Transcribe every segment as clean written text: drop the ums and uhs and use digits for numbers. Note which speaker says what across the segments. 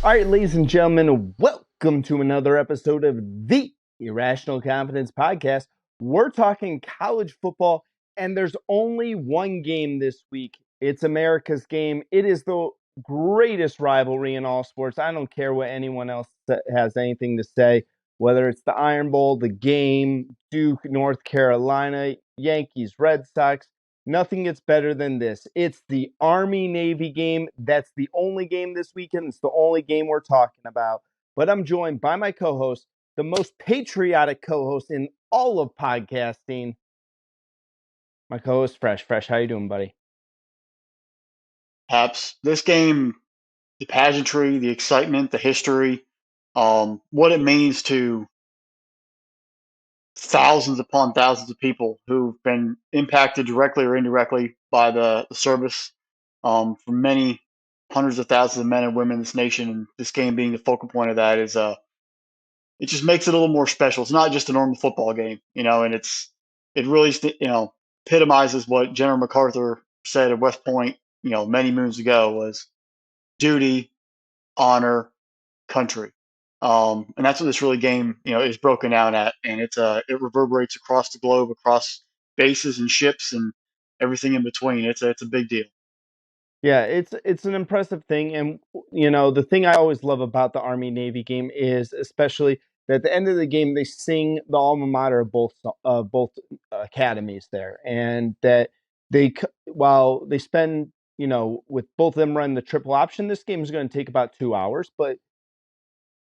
Speaker 1: All right, ladies and gentlemen, welcome to another episode of the Irrational Confidence Podcast. We're talking college football, and there's only one game this week. It's America's game. It is the greatest rivalry in all sports. I don't care what anyone else has anything to say, whether it's the Iron Bowl, the game, Duke, North Carolina, Yankees, Red Sox. Nothing gets better than this. It's the Army-Navy game. That's the only game this weekend. It's the only game we're talking about. But I'm joined by my co-host, the most patriotic co-host in all of podcasting, my co-host, Fresh. Fresh, how you doing, buddy?
Speaker 2: Haps. This game, the pageantry, the excitement, the history, what it means to thousands upon thousands of people who've been impacted directly or indirectly by the service, for many hundreds of thousands of men and women in this nation, and this game being the focal point of that is it just makes it a little more special. It's not just a normal football game, and it really epitomizes what General MacArthur said at West Point, many moons ago was duty, honor, country. And that's what this really game, is broken down at, and it reverberates across the globe, across bases and ships and everything in between. It's a big deal.
Speaker 1: Yeah, it's an impressive thing, and the thing I always love about the Army Navy game is especially that at the end of the game they sing the alma mater of both academies there, and that while they spend with both of them running the triple option, this game is going to take about 2 hours, but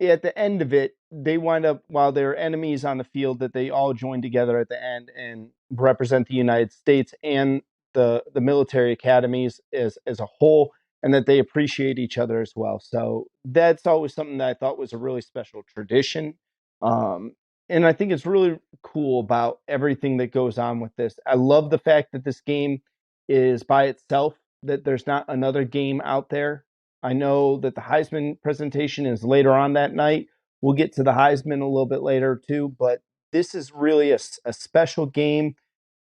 Speaker 1: at the end of it, they wind up while they're enemies on the field that they all join together at the end and represent the United States and the military academies as a whole, and that they appreciate each other as well. So that's always something that I thought was a really special tradition. Um, and I think it's really cool about everything that goes on with this. I love the fact that this game is by itself, that there's not another game out there. I know that the Heisman presentation is later on that night. We'll get to the Heisman a little bit later too, but this is really a special game.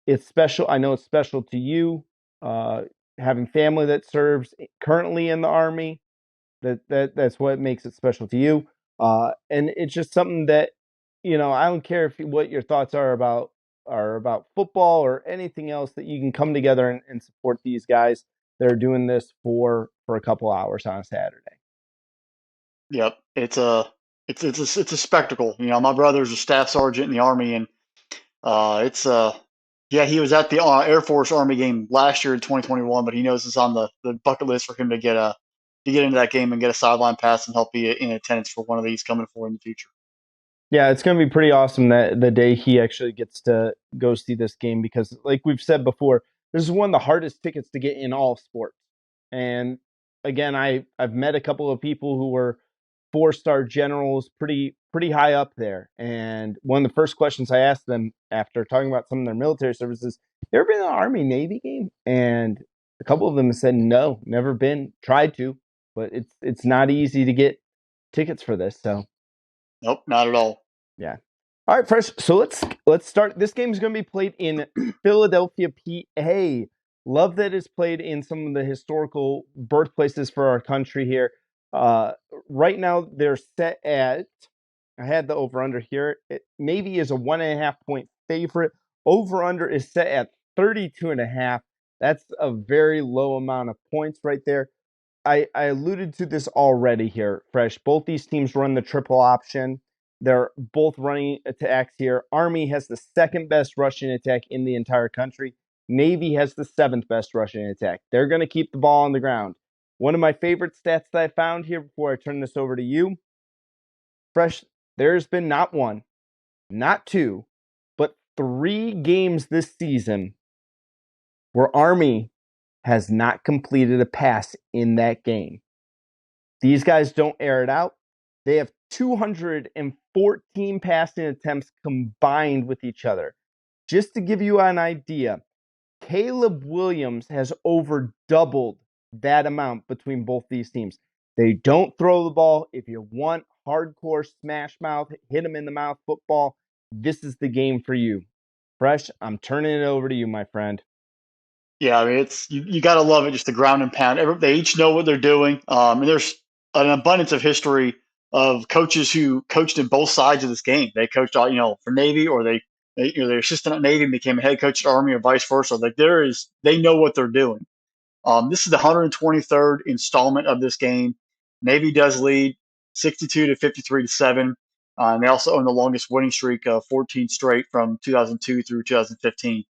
Speaker 1: It's special. I know it's special to you, uh, having family that serves currently in the Army. That's what makes it special to you. And it's just something that I don't care what your thoughts are about football or anything else, that you can come together and support these guys that are doing this for a couple hours on a Saturday.
Speaker 2: Yep, it's a spectacle. My brother's a staff sergeant in the Army, and it's yeah, he was at the Air Force Army game last year in 2021, but he knows it's on the bucket list for him to get into that game and get a sideline pass and help be in attendance for one of these coming forward in the future.
Speaker 1: Yeah, it's going to be pretty awesome that the day he actually gets to go see this game, because, like we've said before, this is one of the hardest tickets to get in all sports. And again, I've met a couple of people who were four-star generals, pretty high up there. And one of the first questions I asked them after talking about some of their military services, "You ever been to an Army Navy game?" And a couple of them said no, never been, tried to, but it's not easy to get tickets for this. So
Speaker 2: Nope, not at all.
Speaker 1: yeah. All right, Fresh. So let's start. This game is going to be played in Philadelphia, PA. Love that it's played in some of the historical birthplaces for our country here. Uh, right now, they're set at. I had the over under here. Navy is a 1.5 point favorite. Over under is set at 32.5. That's a very low amount of points right there. I alluded to this already here, Fresh. Both these teams run the triple option. They're both running attacks here. Army has the second best rushing attack in the entire country. Navy has the seventh best rushing attack. They're going to keep the ball on the ground. One of my favorite stats that I found here before I turn this over to you, Fresh, there's been not one, not two, but 3 games this season where Army has not completed a pass in that game. These guys don't air it out. They have 214 passing attempts combined with each other. Just to give you an idea, Caleb Williams has over doubled that amount between both these teams. They don't throw the ball. If you want hardcore smash mouth, hit them in the mouth football, this is the game for you. Fresh, I'm turning it over to you, my friend.
Speaker 2: Yeah, I mean, it's you got to love it, just the ground and pound. They each know what they're doing. And there's an abundance of history of coaches who coached in both sides of this game. They coached all for Navy, or they're assistant at Navy and became a head coach at Army, or vice versa. Like they know what they're doing. This is the 123rd installment of this game. Navy does lead 62 to 53 to 7. And they also own the longest winning streak of 14 straight from 2002 through 2015.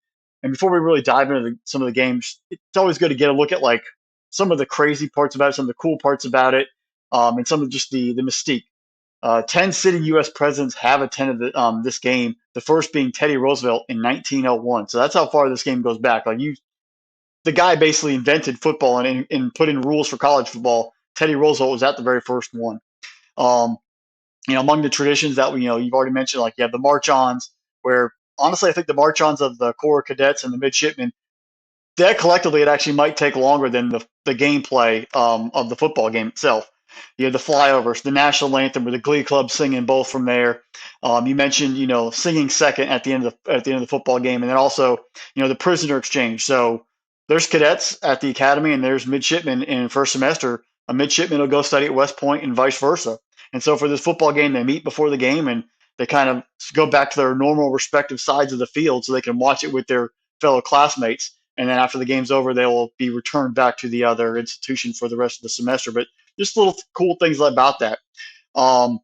Speaker 2: And before we really dive into some of the games, it's always good to get a look at like some of the crazy parts about it, some of the cool parts about it, and some of just the mystique. 10 sitting U.S. presidents have attended this game, the first being Teddy Roosevelt in 1901. So that's how far this game goes back. The guy basically invented football and put in rules for college football. Teddy Roosevelt was at the very first one. Um, among the traditions that you've already mentioned, like you have the march-ons, where honestly I think the march-ons of the Corps cadets and the midshipmen, that collectively it actually might take longer than the gameplay of the football game itself. You have the flyovers, the national anthem, with the Glee Club singing both from there. You mentioned singing second at the end of the football game, and then also the prisoner exchange. So there's cadets at the academy, and there's midshipmen in first semester. A midshipman will go study at West Point, and vice versa. And so for this football game, they meet before the game, and they kind of go back to their normal respective sides of the field so they can watch it with their fellow classmates. And then after the game's over, they will be returned back to the other institution for the rest of the semester. But just little cool things about that. In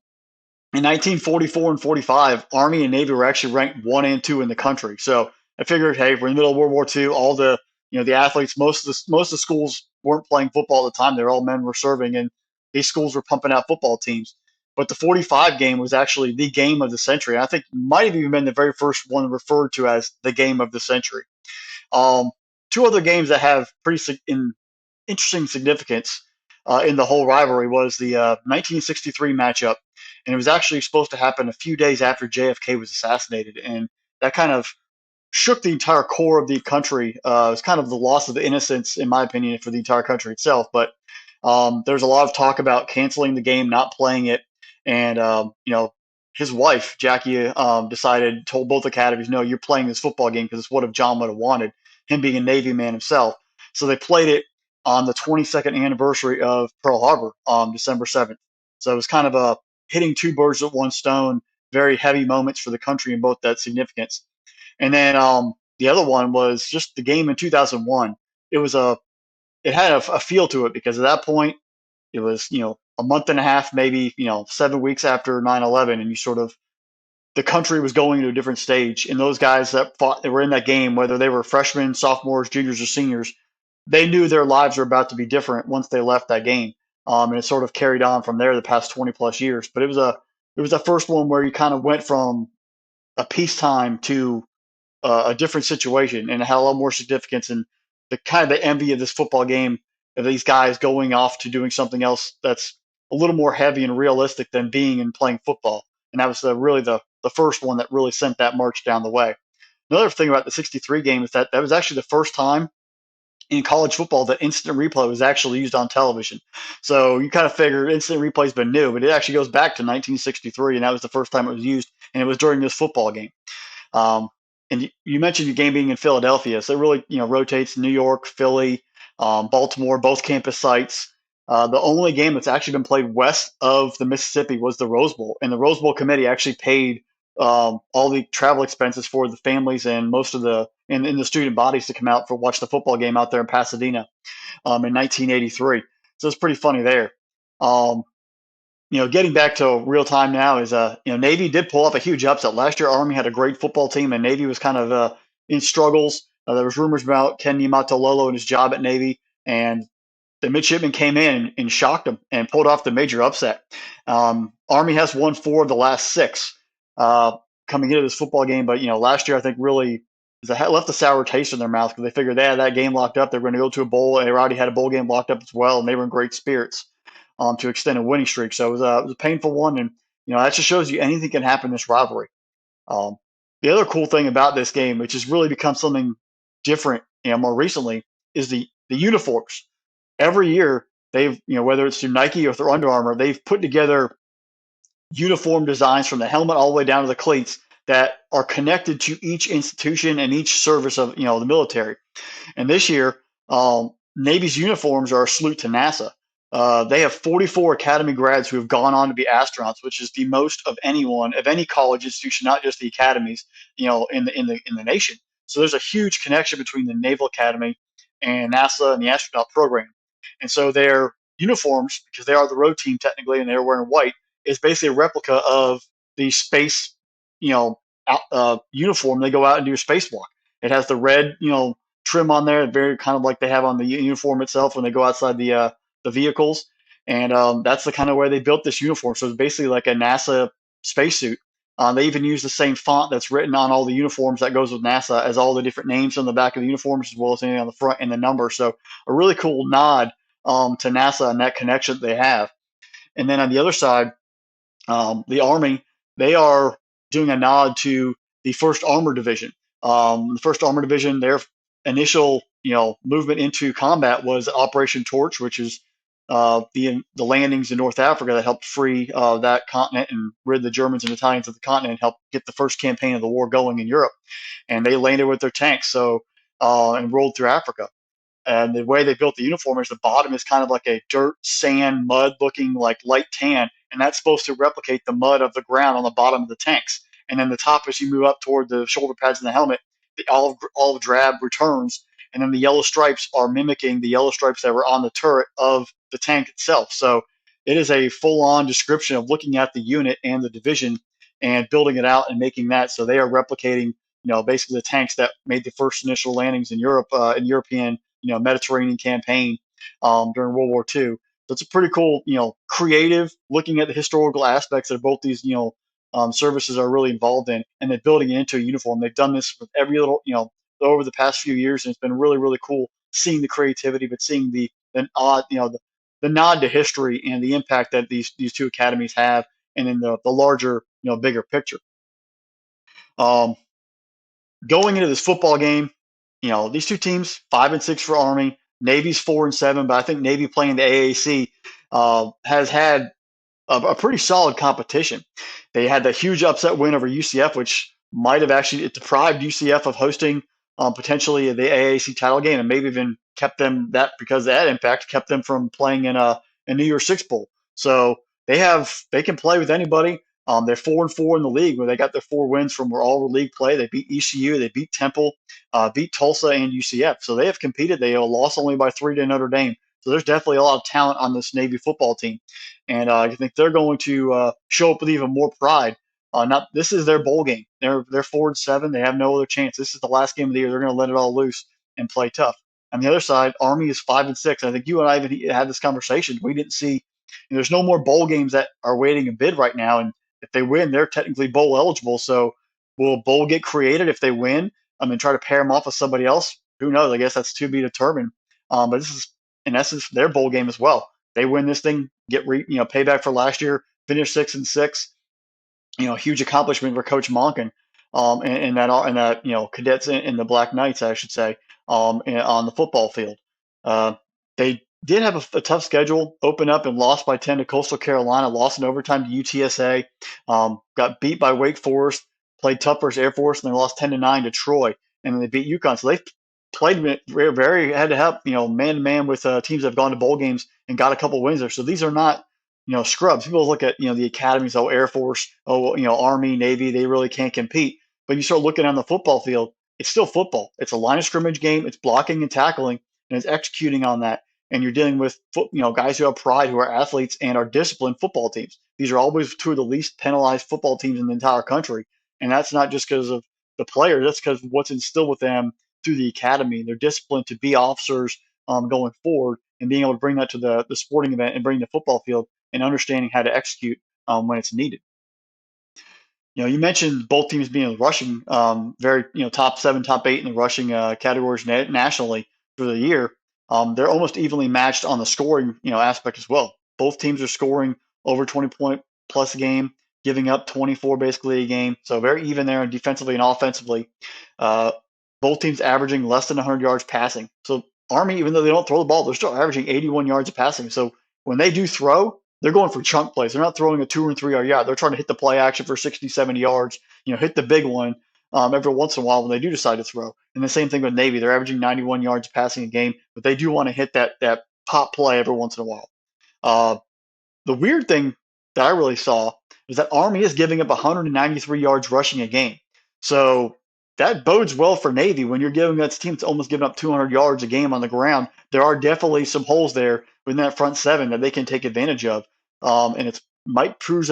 Speaker 2: 1944 and 45, Army and Navy were actually ranked 1 and 2 in the country. So I figured, hey, we're in the middle of World War II. All the athletes, most of the schools weren't playing football at the time. They were all men were serving, and these schools were pumping out football teams. But the 45 game was actually the game of the century. I think it might have even been the very first one referred to as the game of the century. Um, Two other games that have pretty interesting significance in the whole rivalry was the 1963 matchup, and it was actually supposed to happen a few days after JFK was assassinated, and that kind of shook the entire core of the country. It was kind of the loss of the innocence, in my opinion, for the entire country itself. But there's a lot of talk about canceling the game, not playing it, and his wife Jackie told both academies, no, you're playing this football game because it's what if John would have wanted, him being a Navy man himself. So they played it on the 22nd anniversary of Pearl Harbor on December 7th. So it was kind of a hitting two birds with one stone, very heavy moments for the country in both that significance. And then the other one was just the game in 2001. It had a feel to it because at that point it was a month and a half, maybe 7 weeks after 9/11, and the country was going to a different stage. And those guys that were in that game, whether they were freshmen, sophomores, juniors, or seniors, they knew their lives were about to be different once they left that game. And it sort of carried on from there the past 20 plus years. But it was the first one where you kind of went from a peacetime to a different situation, and it had a lot more significance, and the kind of the envy of this football game of these guys going off to doing something else that's a little more heavy and realistic than being and playing football. And that was really the first one that really sent that march down the way. Another thing about the 63 game is that was actually the first time in college football that instant replay was actually used on television. So you kind of figure instant replay's been new, but it actually goes back to 1963, and that was the first time it was used, and it was during this football game. And you mentioned your game being in Philadelphia, so it really rotates New York, Philly, Baltimore, both campus sites. The only game that's actually been played west of the Mississippi was the Rose Bowl, and the Rose Bowl committee actually paid all the travel expenses for the families and most of the in the student bodies to come out for watch the football game out there in Pasadena in 1983. So it's pretty funny there. Um, getting back to real time now is Navy did pull off a huge upset last year. Army had a great football team, and Navy was kind of in struggles. There was rumors about Ken Niumatalolo and his job at Navy, and the midshipmen came in and shocked them and pulled off the major upset. Army has won 4 of the last 6 coming into this football game, but last year I think really left a sour taste in their mouth because they figured they had that game locked up. They're going to go to a bowl, and they already had a bowl game locked up as well, and they were in great spirits to extend a winning streak. So it was a painful one, and that just shows you anything can happen in this rivalry. Um, the other cool thing about this game, which has really become something different, more recently, is the uniforms. Every year, they've whether it's through Nike or through Under Armour, they've put together uniform designs from the helmet all the way down to the cleats that are connected to each institution and each service of the military. And this year, Navy's uniforms are a salute to NASA. They have 44 academy grads who have gone on to be astronauts, which is the most of anyone of any college institution, not just the academies, in the nation. So there's a huge connection between the Naval Academy and NASA and the astronaut program. And so their uniforms, because they are the road team technically, and they're wearing white, is basically a replica of the space, uniform. They go out and do a spacewalk. It has the red, trim on there, very kind of like they have on the uniform itself when they go outside the vehicles. And that's the kind of way they built this uniform. So it's basically like a NASA spacesuit. They even use the same font that's written on all the uniforms that goes with NASA as all the different names on the back of the uniforms, as well as anything on the front and the number. So a really cool nod to NASA and that connection that they have. And then on the other side, the Army, they are doing a nod to the First Armored Division. The First Armored Division, their initial movement into combat was Operation Torch, which is the landings in North Africa that helped free that continent and rid the Germans and Italians of the continent, and helped get the first campaign of the war going in Europe. And they landed with their tanks, and rolled through Africa. And the way they built the uniform is the bottom is kind of like a dirt, sand, mud looking like light tan. And that's supposed to replicate the mud of the ground on the bottom of the tanks. And then the top, as you move up toward the shoulder pads and the helmet, the olive drab returns. And then the yellow stripes are mimicking the yellow stripes that were on the turret of the tank itself. So it is a full on description of looking at the unit and the division and building it out and making that. So they are replicating, basically the tanks that made the first initial landings in Europe, in European Mediterranean campaign during World War II. So it's a pretty cool, creative looking at the historical aspects that both these, services are really involved in, and then building it into a uniform. They've done this with every little, over the past few years, and it's been really, really cool seeing the creativity, but seeing the odd, the nod to history and the impact that these two academies have, and then the larger, bigger picture. Um, Going into this football game, these two teams, 5-6 for Army, Navy's 4-7, but I think Navy playing the AAC has had a pretty solid competition. They had the huge upset win over UCF, which might have actually deprived UCF of hosting potentially the AAC title game, and maybe even kept them that because of that impact kept them from playing in a New Year's Six Bowl. So they can play with anybody. They're 4-4 in the league, where they got their 4 wins from all the league play. They beat ECU, they beat Temple, beat Tulsa and UCF. So they have competed. They lost only by 3 to Notre Dame. So there's definitely a lot of talent on this Navy football team, and I think they're going to show up with even more pride. Not This is their bowl game. They're 4-7. They have no other chance. This is the last game of the year. They're going to let it all loose and play tough. On the other side, Army is 5-6. I think you and I even had this conversation. We didn't see. There's no more bowl games that are waiting a bid right now, and if they win, they're technically bowl eligible. So will a bowl get created if they win? I mean, try to pair them off with somebody else. Who knows? I guess that's to be determined. But this is, in essence, their bowl game as well. They win this thing, get payback for last year, finish 6-6. Huge accomplishment for Coach Monken, and that cadets in the Black Knights, I should say, on the football field. They did have a tough schedule. Open up and lost by 10 to Coastal Carolina. Lost in overtime to UTSA. Got beat by Wake Forest. Played tough versus Air Force, and they lost 10-9 to Troy. And then they beat UConn. So they played very had to help man to man with teams that have gone to bowl games and got a couple wins there. So these are not scrubs. People look at the academies, Air Force, Army, Navy, they really can't compete. But you start looking on the football field, it's still football. It's a line of scrimmage game. It's blocking and tackling, and it's executing on that. And you're dealing with guys who have pride, who are athletes and are disciplined football teams. These are always two of the least penalized football teams in the entire country, and that's not just because of the players. That's because of what's instilled with them through the academy. They're disciplined to be officers going forward, and being able to bring that to the sporting event and bring the football field, and understanding how to execute when it's needed. You mentioned both teams being rushing, very top 7, top 8 in the rushing categories nationally for the year. They're almost evenly matched on the scoring aspect as well. Both teams are scoring over 20 point plus a game, giving up 24 basically a game. So very even there, defensively and offensively. Both teams averaging less than 100 yards passing. So Army, even though they don't throw the ball, they're still averaging 81 yards of passing. So when they do throw, they're going for chunk plays. They're not throwing a 2 or 3 yard yard. They're trying to hit the play action for 60, 70 yards, hit the big one every once in a while when they do decide to throw. And the same thing with Navy. They're averaging 91 yards passing a game, but they do want to hit that pop play every once in a while. Uh, the weird thing that I really saw is that Army is giving up 193 yards rushing a game. So that bodes well for Navy when you're giving that team that's almost giving up 200 yards a game on the ground. There are definitely some holes there within that front seven that they can take advantage of, and it might prove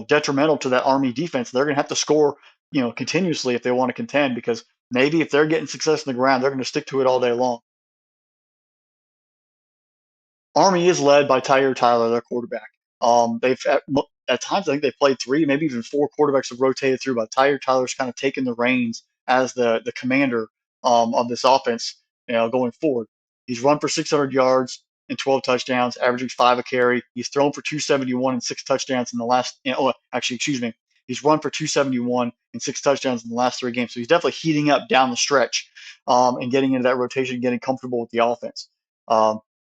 Speaker 2: detrimental to that Army defense. They're going to have to score continuously if they want to contend because Navy, if they're getting success on the ground, they're going to stick to it all day long. Army is led by Tyler Tyler, their quarterback. They've at times I think they've played three, maybe even four quarterbacks have rotated through, but Tyler's kind of taken the reins as the commander of this offense, going forward. He's run for 600 yards and 12 touchdowns, averaging 5 a carry. He's thrown for 271 and 6 touchdowns in the last. Actually, excuse me. He's run for 271 and 6 touchdowns in the last 3 games. So he's definitely heating up down the stretch and getting into that rotation, getting comfortable with the offense.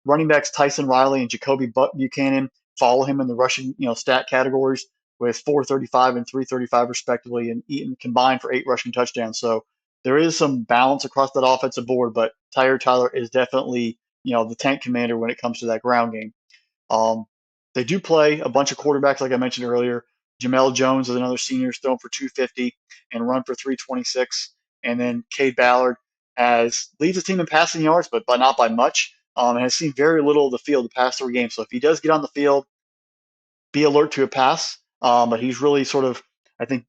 Speaker 2: Running backs Tyson Riley and Jacoby Buchanan follow him in the rushing stat categories with 435 and 335 respectively, and Eaton combined for 8 rushing touchdowns. So there is some balance across that offensive board, but Tyler is definitely the tank commander when it comes to that ground game. Um, they do play a bunch of quarterbacks, like I mentioned earlier. Jamel Jones is another senior, is thrown for 250 and run for 326. And then Cade Ballard leads the team in passing yards, but not by much. And has seen very little of the field the past 3 games. So if he does get on the field, be alert to a pass. But he's really sort of, I think,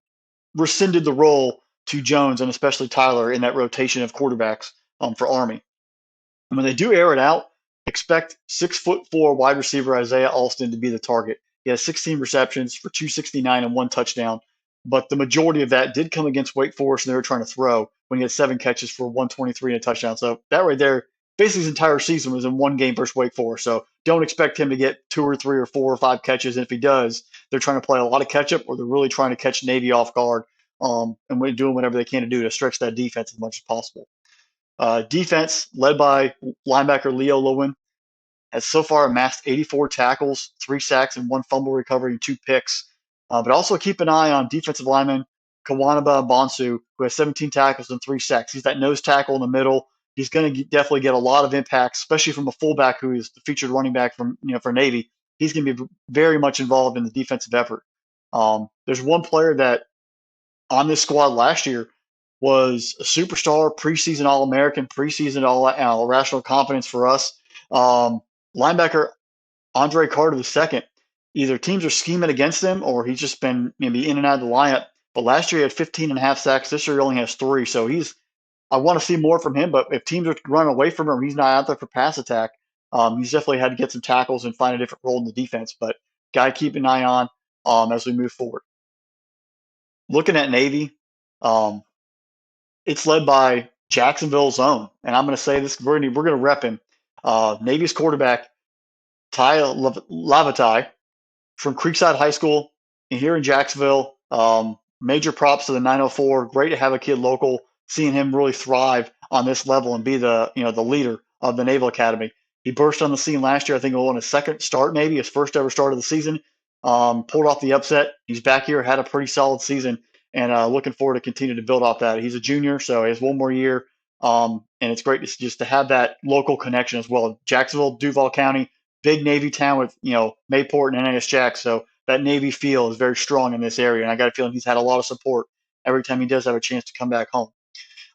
Speaker 2: rescinded the role to Jones and especially Tyler in that rotation of quarterbacks for Army. And when they do air it out, expect 6'4" wide receiver Isaiah Alston to be the target. He has 16 receptions for 269 and 1 touchdown, but the majority of that did come against Wake Forest, and they were trying to throw when he had 7 catches for 123 and a touchdown. So that right there, basically his entire season was in one game versus Wake Forest. So don't expect him to get 2 or 3 or 4 or 5 catches. And if he does, they're trying to play a lot of catch up, or they're really trying to catch Navy off guard and doing whatever they can to do to stretch that defense as much as possible. Defense, led by linebacker Leo Lewin, has so far amassed 84 tackles, 3 sacks, and 1 fumble recovery and 2 picks. But also keep an eye on defensive lineman Kawanaba Bonsu, who has 17 tackles and 3 sacks. He's that nose tackle in the middle. He's going to definitely get a lot of impact, especially from a fullback who is the featured running back for Navy. He's going to be very much involved in the defensive effort. There's one player that on this squad last year was a superstar, preseason All-American, preseason All-Irrational confidence for us. Linebacker Andre Carter II. Either teams are scheming against him or he's just been maybe in and out of the lineup. But last year he had 15 and a half sacks. This year he only has 3. So I want to see more from him. But if teams are running away from him, he's not out there for pass attack. He's definitely had to get some tackles and find a different role in the defense. But guy to keep an eye on as we move forward. Looking at Navy, it's led by Jacksonville's own, and I'm going to say this: we're going to rep him. Navy's quarterback Ty Lavatai from Creekside High School here in Jacksonville. Major props to the 904. Great to have a kid local. Seeing him really thrive on this level and be the leader of the Naval Academy. He burst on the scene last year. I think on his second start, maybe his first ever start of the season. Pulled off the upset. He's back here, had a pretty solid season, and looking forward to continue to build off that. He's a junior, so he has 1 more year, and it's great just to have that local connection as well. Jacksonville, Duval County, big Navy town with Mayport and NAS Jack, so that Navy feel is very strong in this area, and I got a feeling he's had a lot of support every time he does have a chance to come back home.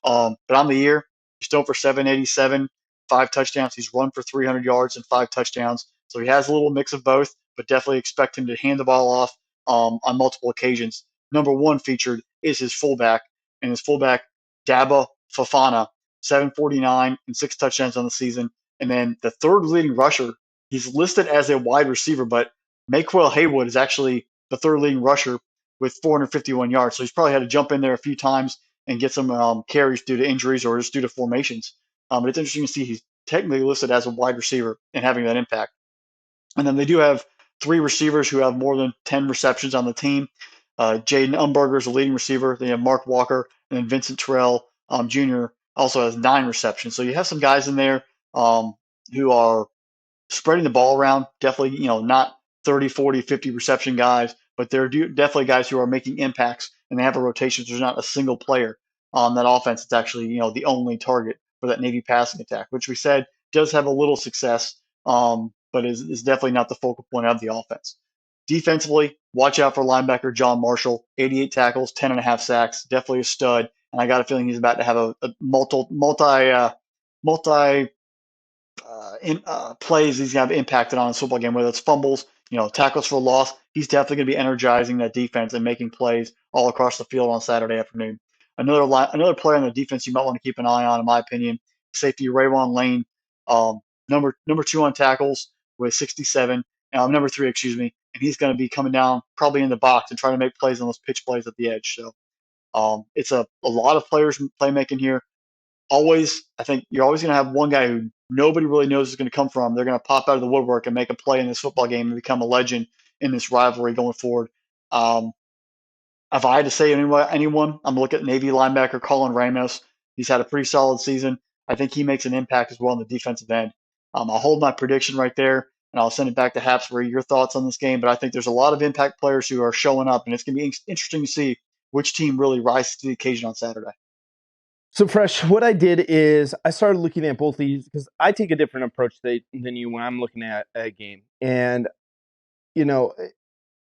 Speaker 2: But on the year, he's thrown for 787, 5 touchdowns. He's run for 300 yards and 5 touchdowns. So he has a little mix of both, but definitely expect him to hand the ball off on multiple occasions. Number 1 featured is his fullback, and his fullback, Daba Fafana, 749 and 6 touchdowns on the season. And then the third leading rusher, he's listed as a wide receiver, but Maquel Haywood is actually the third leading rusher with 451 yards. So he's probably had to jump in there a few times and get some carries due to injuries or just due to formations. But it's interesting to see he's technically listed as a wide receiver and having that impact. And then they do have 3 receivers who have more than 10 receptions on the team. Jaden Umberger is the leading receiver. They have Mark Walker, and then Vincent Terrell Jr. also has 9 receptions. So you have some guys in there who are spreading the ball around. Definitely, not 30, 40, 50 reception guys, but they're definitely guys who are making impacts, and they have a rotation. So there's not a single player on that offense that's actually, the only target for that Navy passing attack, which we said does have a little success but is definitely not the focal point of the offense. Defensively, watch out for linebacker John Marshall, 88 tackles, 10.5 sacks, definitely a stud. And I got a feeling he's about to have a multi plays he's going to have impacted on his football game, whether it's fumbles, tackles for loss. He's definitely going to be energizing that defense and making plays all across the field on Saturday afternoon. Another player on the defense you might want to keep an eye on, in my opinion, safety Rayvon Lane, number 2 on tackles with 67, number 3, excuse me, and he's going to be coming down probably in the box and trying to make plays on those pitch plays at the edge. So it's a lot of players playmaking here. I think you're always going to have one guy who nobody really knows is going to come from. They're going to pop out of the woodwork and make a play in this football game and become a legend in this rivalry going forward. Um, if I had to say anyone, I'm looking at Navy linebacker Colin Ramos. He's had a pretty solid season. I think he makes an impact as well on the defensive end. I'll hold my prediction right there, and I'll send it back to Haps for your thoughts on this game. But I think there's a lot of impact players who are showing up, and it's going to be interesting to see which team really rises to the occasion on Saturday.
Speaker 1: So, Fresh, what I did is I started looking at both these because I take a different approach than you when I'm looking at a game. And,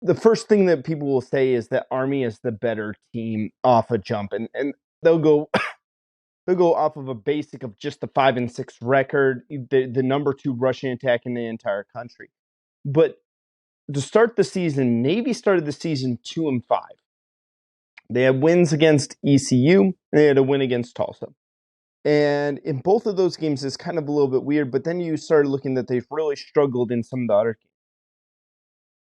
Speaker 1: the first thing that people will say is that Army is the better team off a jump. And they'll go they'll go off of a basic of just the 5-6 record, the number 2 rushing attack in the entire country. But to start the season, Navy started the season 2-5. They had wins against ECU, and they had a win against Tulsa. And in both of those games, it's kind of a little bit weird, but then you started looking that they've really struggled in some of the other games.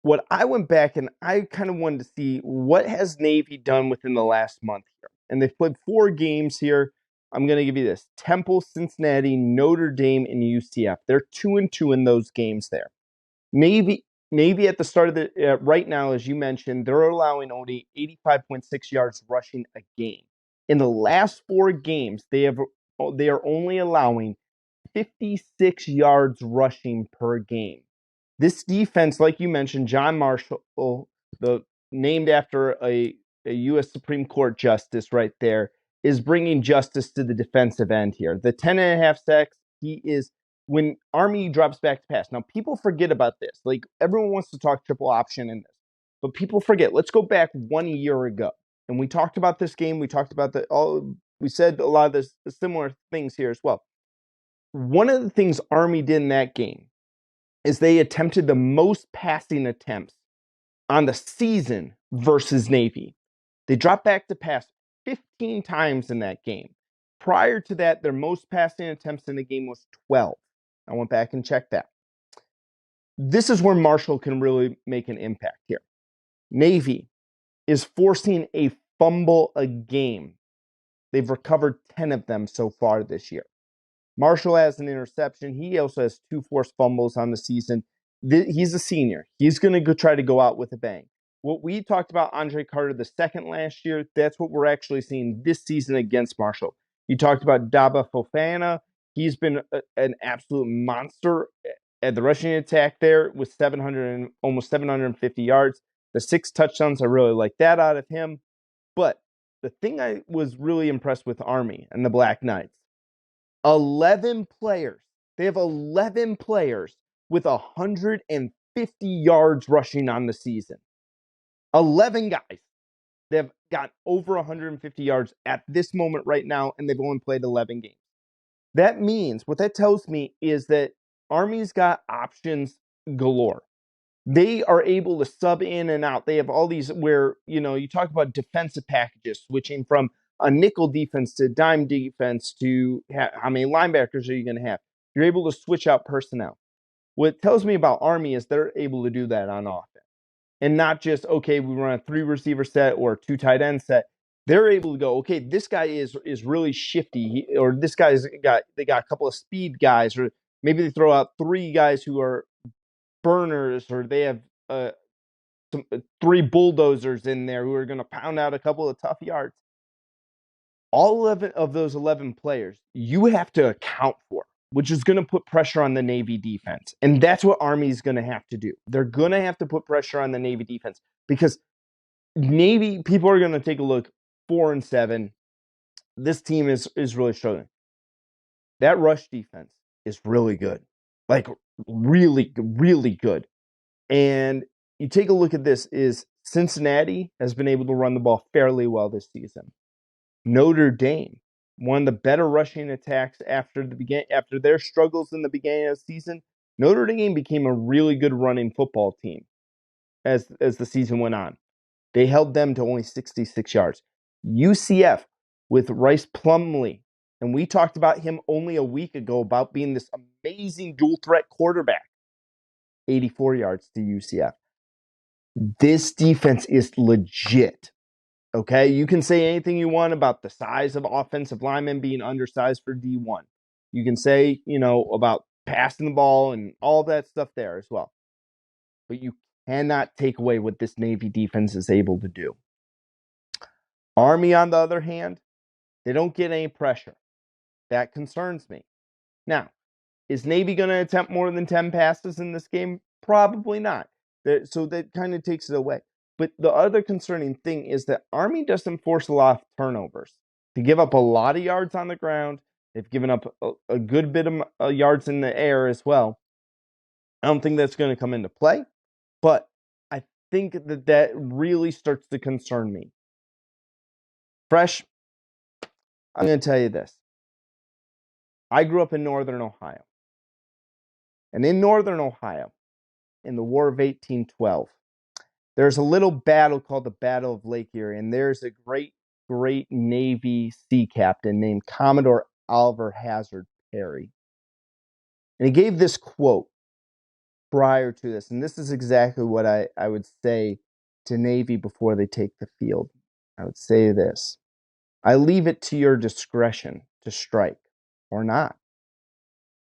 Speaker 1: What I went back and I kind of wanted to see what has Navy done within the last month here. And they've played 4 games here. I'm going to give you this: Temple, Cincinnati, Notre Dame, and UCF. They're 2-2 in those games there. Navy at the start of the right now, as you mentioned, they're allowing only 85.6 yards rushing a game. In the last 4 games, they are only allowing 56 yards rushing per game. This defense, like you mentioned, John Marshall, named after a U.S. Supreme Court justice right there, is bringing justice to the defensive end here. The 10.5 sacks, he is when Army drops back to pass. Now, people forget about this. Like, everyone wants to talk triple option in this, but people forget. Let's go back 1 year ago, and we talked about this game. We talked about we said a lot of the similar things here as well. One of the things Army did in that game is they attempted the most passing attempts on the season versus Navy. They dropped back to pass 15 times in that game. Prior to that, their most passing attempts in the game was 12. I went back and checked that. This is where Marshall can really make an impact here. Navy is forcing a fumble a game. They've recovered 10 of them so far this year. Marshall has an interception. He also has 2 forced fumbles on the season. He's a senior. He's going to go try to go out with a bang. What we talked about Andre Carter II last year, that's what we're actually seeing this season against Marshall. You talked about Daba Fofana. He's been an absolute monster at the rushing attack there with almost 750 yards. The 6 touchdowns, I really like that out of him. But the thing I was really impressed with Army and the Black Knights, 11 players. They have 11 players with 150 yards rushing on the season. 11 guys. They've got over 150 yards at this moment right now, and they've only played 11 games. That means, what that tells me is that Army's got options galore. They are able to sub in and out. They have all these where, you talk about defensive packages, switching from a nickel defense to dime defense to how many linebackers are you going to have? You're able to switch out personnel. What it tells me about Army is they're able to do that on offense. And not just, okay, we run a 3 receiver set or a 2 tight end set. They're able to go, okay, this guy is really shifty, or this guy's they got a couple of speed guys, or maybe they throw out 3 guys who are burners, or they have 3 bulldozers in there who are going to pound out a couple of tough yards. All 11 of those 11 players you have to account for, which is going to put pressure on the Navy defense. And that's what Army is going to have to do. They're going to have to put pressure on the Navy defense because Navy, people are going to take a look, 4-7. This team is really struggling. That rush defense is really good. Like, really, really good. And you take a look at this, is Cincinnati has been able to run the ball fairly well this season. Notre Dame, one of the better rushing attacks after their struggles in the beginning of the season. Notre Dame became a really good running football team as the season went on. They held them to only 66 yards. UCF with Rice Plumlee, and we talked about him only a week ago about being this amazing dual threat quarterback. 84 yards to UCF. This defense is legit. Okay, you can say anything you want about the size of offensive linemen being undersized for D1. You can say, about passing the ball and all that stuff there as well. But you cannot take away what this Navy defense is able to do. Army, on the other hand, they don't get any pressure. That concerns me. Now, is Navy going to attempt more than 10 passes in this game? Probably not. So that kind of takes it away. But the other concerning thing is that Army doesn't force a lot of turnovers. They give up a lot of yards on the ground. They've given up a good bit of yards in the air as well. I don't think that's going to come into play, but I think that really starts to concern me. Fresh, I'm going to tell you this. I grew up in Northern Ohio. And in Northern Ohio, in the War of 1812, there's a little battle called the Battle of Lake Erie, and there's a great Navy sea captain named Commodore Oliver Hazard Perry. And he gave this quote prior to this, and this is exactly what I would say to Navy before they take the field. I would say this: I leave it to your discretion to strike or not.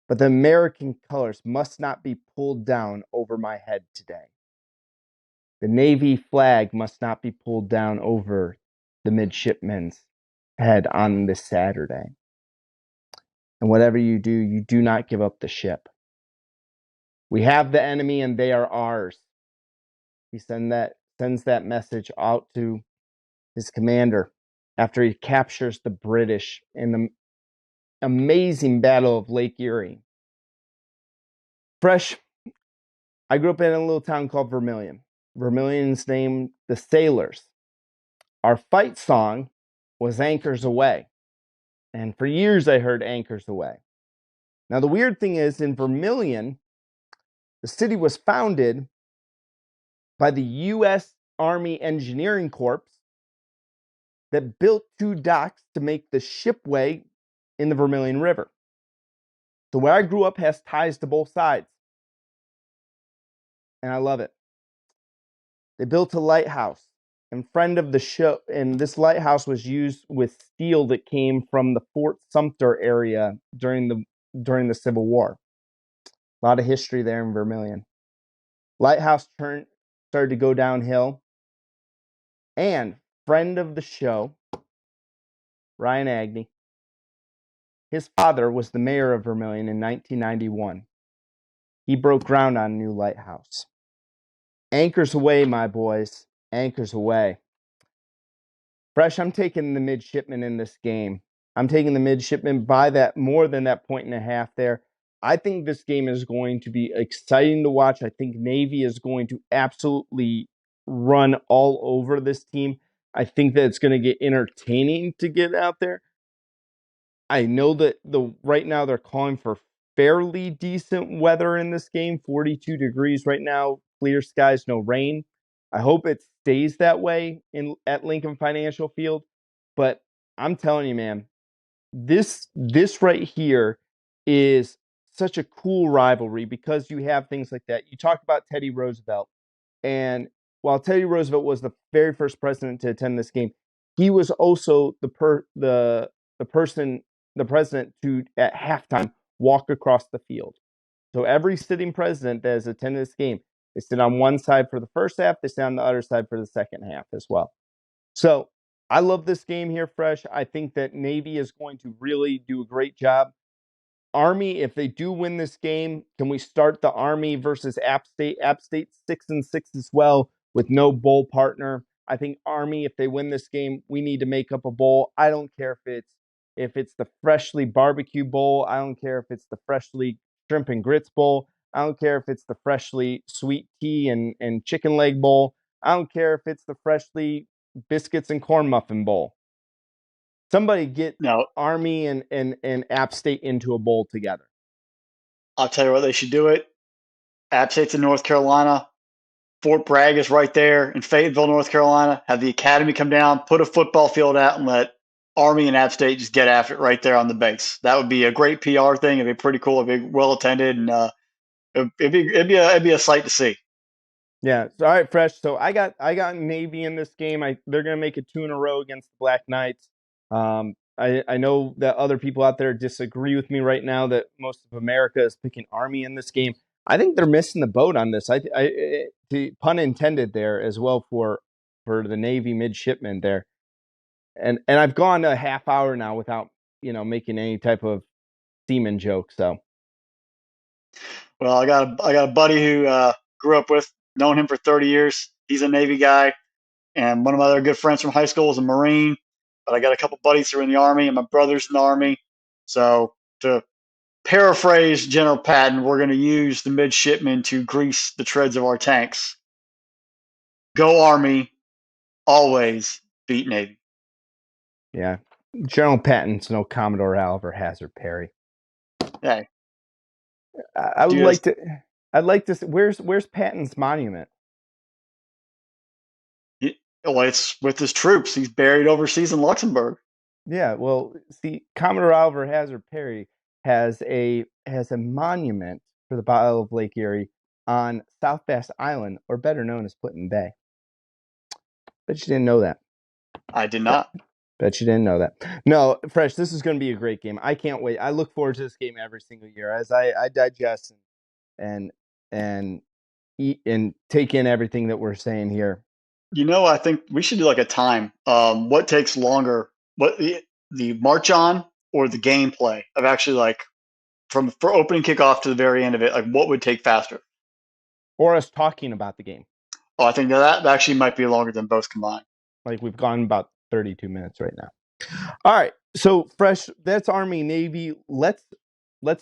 Speaker 1: But the American colors must not be pulled down over my head today. The Navy flag must not be pulled down over the midshipman's head on this Saturday. And whatever you do not give up the ship. We have the enemy and they are ours. He sends that message out to his commander after he captures the British in the amazing Battle of Lake Erie. Fresh, I grew up in a little town called Vermilion. Vermilion's named the Sailors. Our fight song was Anchors Away. And for years I heard Anchors Away. Now the weird thing is, in Vermilion, the city was founded by the U.S. Army Engineering Corps that built 2 docks to make the shipway in the Vermilion River. So where I grew up has ties to both sides. And I love it. They built a lighthouse. And friend of the show, and this lighthouse was used with steel that came from the Fort Sumter area during the Civil War. A lot of history there in Vermilion. Lighthouse started to go downhill. And friend of the show, Ryan Agnew, his father was the mayor of Vermilion in 1991. He broke ground on a new lighthouse. Anchors away, my boys. Anchors away. Fresh, I'm taking the midshipmen in this game. I'm taking the midshipmen by that more than that 1.5 there. I think this game is going to be exciting to watch. I think Navy is going to absolutely run all over this team. I think that it's going to get entertaining to get out there. I know that right now they're calling for fairly decent weather in this game, 42 degrees right now, clear skies, no rain. I hope it stays that way at Lincoln Financial Field. But I'm telling you, man, this right here is such a cool rivalry because you have things like that. You talk about Teddy Roosevelt, and while Teddy Roosevelt was the very first president to attend this game, he was also the president to at halftime walk across the field. So every sitting president that has attended this game, they sit on one side for the first half, they sit on the other side for the second half as well. So I love this game here, Fresh. I think that Navy is going to really do a great job. Army, if they do win this game, can we start the Army versus App State? App State 6-6 as well with no bowl partner. I think Army, if they win this game, we need to make up a bowl. I don't care if it's the Freshly Barbecue Bowl. I don't care if it's the Freshly Shrimp and Grits Bowl. I don't care if it's the freshly sweet tea and chicken leg bowl. I don't care if it's the freshly biscuits and corn muffin bowl. Somebody get
Speaker 2: Now,
Speaker 1: Army and App State into a bowl together.
Speaker 2: I'll tell you what, they should do it. App State's in North Carolina. Fort Bragg is right there in Fayetteville, North Carolina. Have the academy come down, put a football field out, and let Army and App State just get after it right there on the base. That would be a great PR thing. It'd be pretty cool. It'd be well attended, and it'd be a sight to see.
Speaker 1: Yeah. So, all right, Fresh. So I got Navy in this game. They're gonna make it two in a row against the Black Knights. I know that other people out there disagree with me right now that most of America is picking Army in this game. I think they're missing the boat on this. The pun intended there as well for the Navy midshipmen there. And I've gone a half hour now without making any type of seaman joke. So
Speaker 2: Well, I got a buddy who grew up with, known him for 30 years. He's a Navy guy, and one of my other good friends from high school is a Marine. But I got a couple buddies who are in the Army, and my brother's in the Army. So to paraphrase General Patton, we're going to use the midshipmen to grease the treads of our tanks. Go Army, always beat Navy.
Speaker 1: yeah, General Patton's no Commodore Oliver Hazard Perry.
Speaker 2: Hey,
Speaker 1: I would like
Speaker 2: just
Speaker 1: to. I'd like to. Where's Patton's monument?
Speaker 2: well, it's with his troops. He's buried overseas in Luxembourg.
Speaker 1: Yeah, well, see, Commodore Oliver Hazard Perry has a monument for the Battle of Lake Erie on South Bass Island, or better known as Clinton Bay. Bet you didn't know that.
Speaker 2: I did not.
Speaker 1: Bet you didn't know that. No, Fresh, this is going to be a great game. I can't wait. I look forward to this game every single year as I digest and and eat and take in everything that we're saying here.
Speaker 2: I think we should do like a time. What takes longer? What the march on or the gameplay of actually like for opening kickoff to the very end of it? Like what would take faster?
Speaker 1: Or us talking about the game.
Speaker 2: Oh, I think that actually might be longer than both combined.
Speaker 1: Like we've gone about 32 minutes right now. All right. So Fresh, that's Army Navy. Let's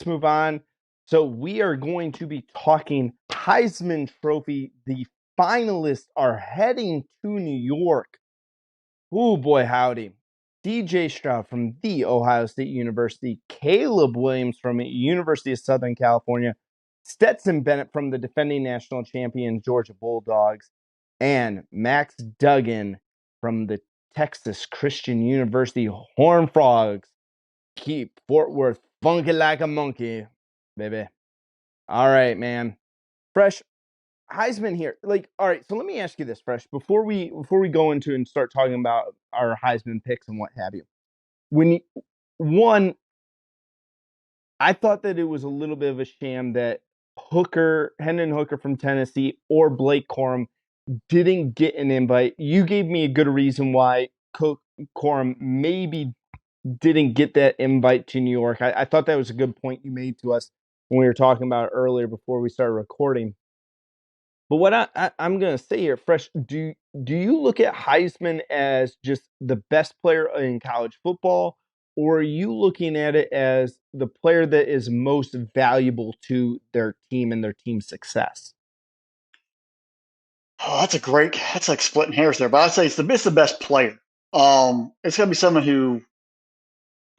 Speaker 1: move on. So we are going to be talking Heisman Trophy. The finalists are heading to New York. Oh boy, howdy. DJ Stroud from The Ohio State University, Caleb Williams from University of Southern California, Stetson Bennett from the defending national champion Georgia Bulldogs, and Max Duggan from the Texas Christian University Horned Frogs. Keep Fort Worth funky like a monkey, baby. All right, man. Fresh, Heisman here. Like, all right, so let me ask you this, Fresh, before we go into and start talking about our Heisman picks and what have you. When you, one, I thought that it was a little bit of a sham that Hendon Hooker from Tennessee or Blake Corum didn't get an invite. You gave me a good reason why Corum maybe didn't get that invite to New York. I thought that was a good point you made to us when we were talking about it earlier before we started recording. But what I'm going to say here, Fresh, do you look at Heisman as just the best player in college football, or are you looking at it as the player that is most valuable to their team and their team's success?
Speaker 2: Oh, that's like splitting hairs there, but I'd say it's the best player. It's gonna be someone who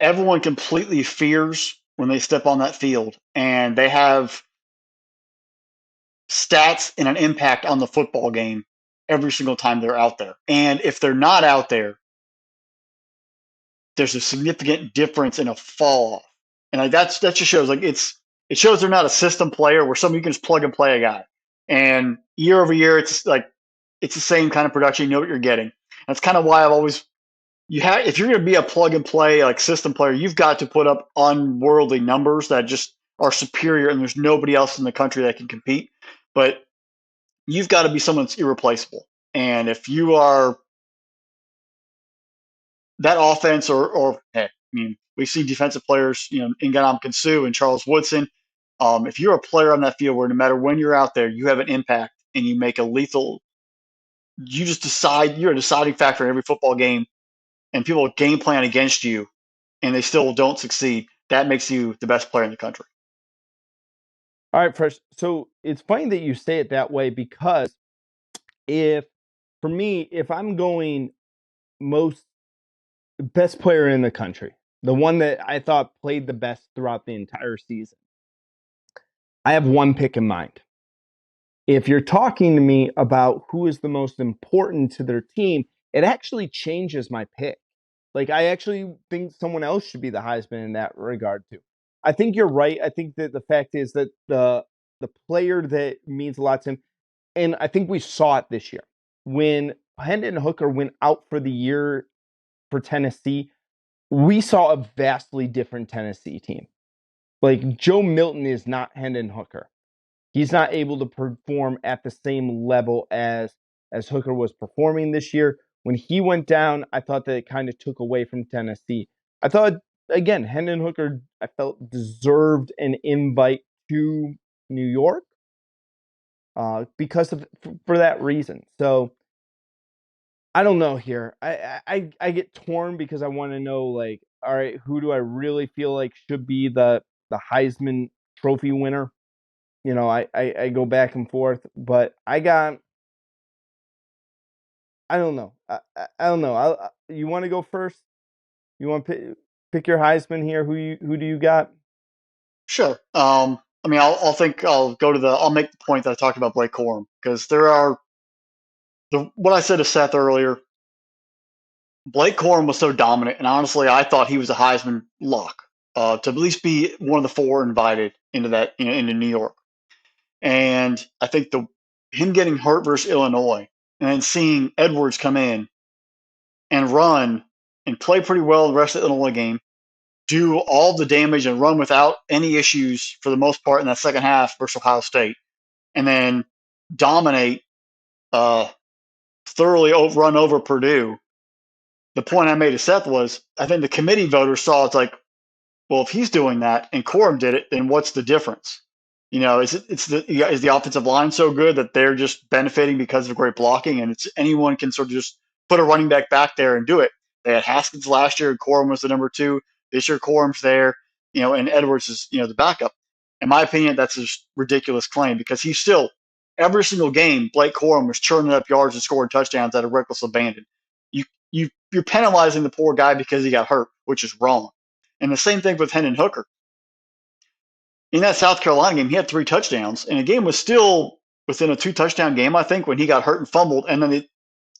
Speaker 2: everyone completely fears when they step on that field, and they have stats and an impact on the football game every single time they're out there. And if they're not out there, there's a significant difference in a fall off. And like that just shows like it shows they're not a system player where somebody can just plug and play a guy. And year over year, it's like it's the same kind of production. You know what you're getting. That's kind of why I've always if you're going to be a plug and play like system player, you've got to put up unworldly numbers that just are superior, and there's nobody else in the country that can compete. But you've got to be someone that's irreplaceable. And if you are that offense, or hey, I mean, we see defensive players, N'Gam Suh and Charles Woodson. If you're a player on that field where no matter when you're out there, you have an impact and you make a lethal, you just decide you're a deciding factor in every football game, and people game plan against you, and they still don't succeed. That makes you the best player in the country.
Speaker 1: All right, Fresh. So it's funny that you say it that way because if, for me, if I'm going most best player in the country, the one that I thought played the best throughout the entire season, I have one pick in mind. If you're talking to me about who is the most important to their team, it actually changes my pick. Like, I actually think someone else should be the Heisman in that regard too. I think you're right. I think that the fact is that the player that means a lot to him, and I think we saw it this year when Hendon Hooker went out for the year for Tennessee. We saw a vastly different Tennessee team. Like, Joe Milton is not Hendon Hooker. He's not able to perform at the same level as Hooker was performing this year. When he went down, I thought that it kind of took away from Tennessee. I thought, again, Hendon Hooker, I felt, deserved an invite to New York because of for that reason. So I don't know here. I get torn because I want to know, like, all right, who do I really feel like should be the Heisman Trophy winner? I go back and forth, but I don't know. I don't know. You want to go first? You want to pick your Heisman here? Who do you got?
Speaker 2: Sure. I mean, I'll make the point that I talked about Blake Corum because what I said to Seth earlier. Blake Corum was so dominant, and honestly, I thought he was a Heisman lock to at least be one of the four invited into into New York. And I think him getting hurt versus Illinois, and then seeing Edwards come in and run and play pretty well the rest of the Illinois game, do all the damage and run without any issues for the most part in that second half versus Ohio State, and then dominate, thoroughly run over Purdue. The point I made to Seth was I think the committee voters saw it's like, well, if he's doing that and Corum did it, then what's the difference? Is the offensive line so good that they're just benefiting because of great blocking, and it's anyone can sort of just put a running back there and do it. They had Haskins last year, and Corum was the number two. This year, Corum's there, and Edwards is the backup. In my opinion, that's a ridiculous claim because he's still every single game. Blake Corum was churning up yards and scoring touchdowns at a reckless abandon. You're penalizing the poor guy because he got hurt, which is wrong. And the same thing with Hendon Hooker. In that South Carolina game, he had 3 touchdowns, and the game was still within a 2-touchdown game, I think, when he got hurt and fumbled, and then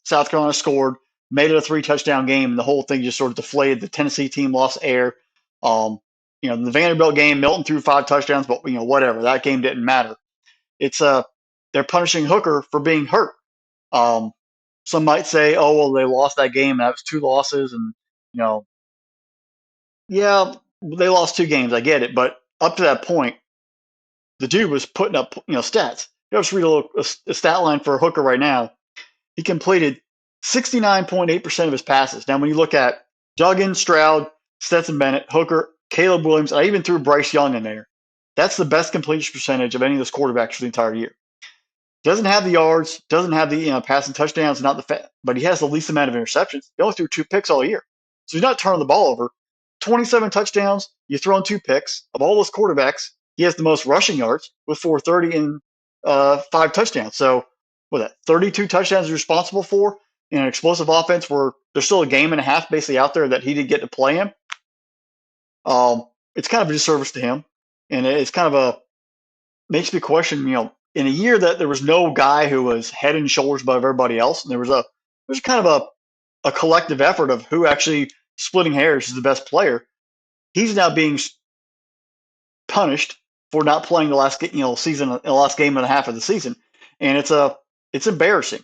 Speaker 2: South Carolina scored, made it a 3-touchdown game, and the whole thing just sort of deflated. The Tennessee team lost air. The Vanderbilt game, Milton threw 5 touchdowns, but whatever. That game didn't matter. It's they're punishing Hooker for being hurt. Some might say, oh well, they lost that game. That was 2 losses, and yeah, they lost 2 games. I get it, but up to that point, the dude was putting up stats. You just read a stat line for Hooker right now. He completed 69.8% of his passes. Now, when you look at Duggan, Stroud, Stetson Bennett, Hooker, Caleb Williams, I even threw Bryce Young in there. That's the best completion percentage of any of those quarterbacks for the entire year. Doesn't have the yards, doesn't have the passing touchdowns, but he has the least amount of interceptions. He only threw 2 picks all year, so he's not turning the ball over. 27 touchdowns, you throw in 2 picks. Of all those quarterbacks, he has the most rushing yards with 430 and 5 touchdowns. So, what that 32 touchdowns is responsible for in an explosive offense where there's still a game and a half basically out there that he didn't get to play in. It's kind of a disservice to him, and it's kind of makes me question, in a year that there was no guy who was head and shoulders above everybody else, and there's kind of a collective effort of who actually splitting hairs is the best player. He's now being punished for not playing the last season, the last game and a half of the season, and it's embarrassing.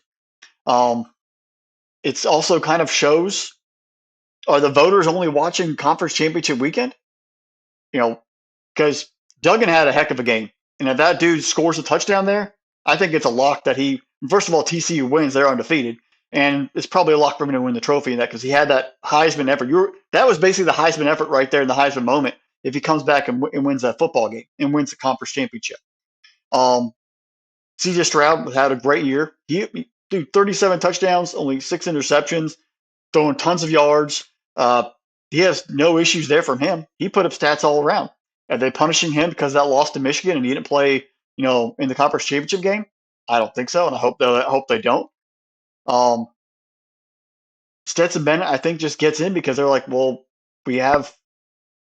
Speaker 2: It's also kind of shows, are the voters only watching conference championship weekend? Because Duggan had a heck of a game, and if that dude scores a touchdown there, I think it's a lock that first of all, TCU wins, they're undefeated, and it's probably a lock for him to win the trophy in that because he had that Heisman effort. That was basically the Heisman effort right there in the Heisman moment. If he comes back and wins that football game and wins the conference championship. CJ Stroud had a great year. He 37 touchdowns, only 6 interceptions, throwing tons of yards. He has no issues there from him. He put up stats all around. Are they punishing him because of that loss to Michigan and he didn't play, in the conference championship game? I don't think so, and I hope they don't. Um, Stetson Bennett, I think, just gets in because they're like, well, we have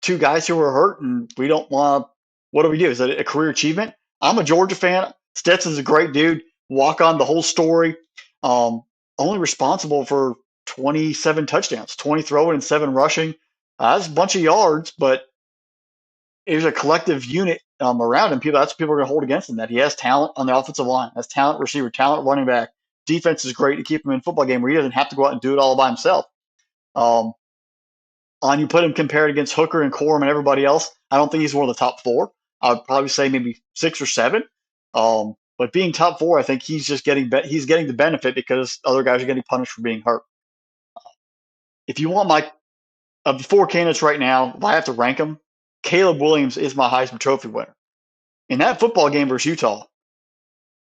Speaker 2: two guys who are hurt, and we don't want to. What do we do? Is it a career achievement? I'm a Georgia fan. Stetson's a great dude. Walk on the whole story. Um, Only responsible for 27 touchdowns, 20 throwing and 7 rushing. That's a bunch of yards, but there's a collective unit around him. That's what people are going to hold against him. That he has talent on the offensive line, has talent receiver, talent running back. Defense is great to keep him in a football game where he doesn't have to go out and do it all by himself. Um, you put him compared against Hooker and Corum and everybody else, I don't think he's one of the top 4. I would probably say maybe 6 or 7. But being top 4, I think he's just he's getting the benefit because other guys are getting punished for being hurt. If you want my of the 4 candidates right now, if I have to rank them, Caleb Williams is my Heisman Trophy winner. In that football game versus Utah,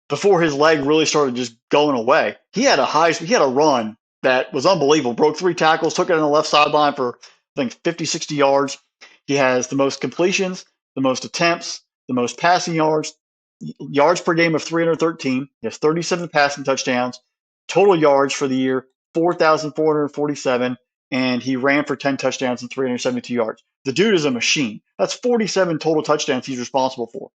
Speaker 2: before his leg really started just going away, he had a run that was unbelievable. Broke 3 tackles, took it on the left sideline for I think 50, 60 yards. He has the most completions, the most attempts, the most passing yards per game of 313. He has 37 passing touchdowns, total yards for the year 4,447, and he ran for 10 touchdowns and 372 yards. The dude is a machine. That's 47 total touchdowns he's responsible for.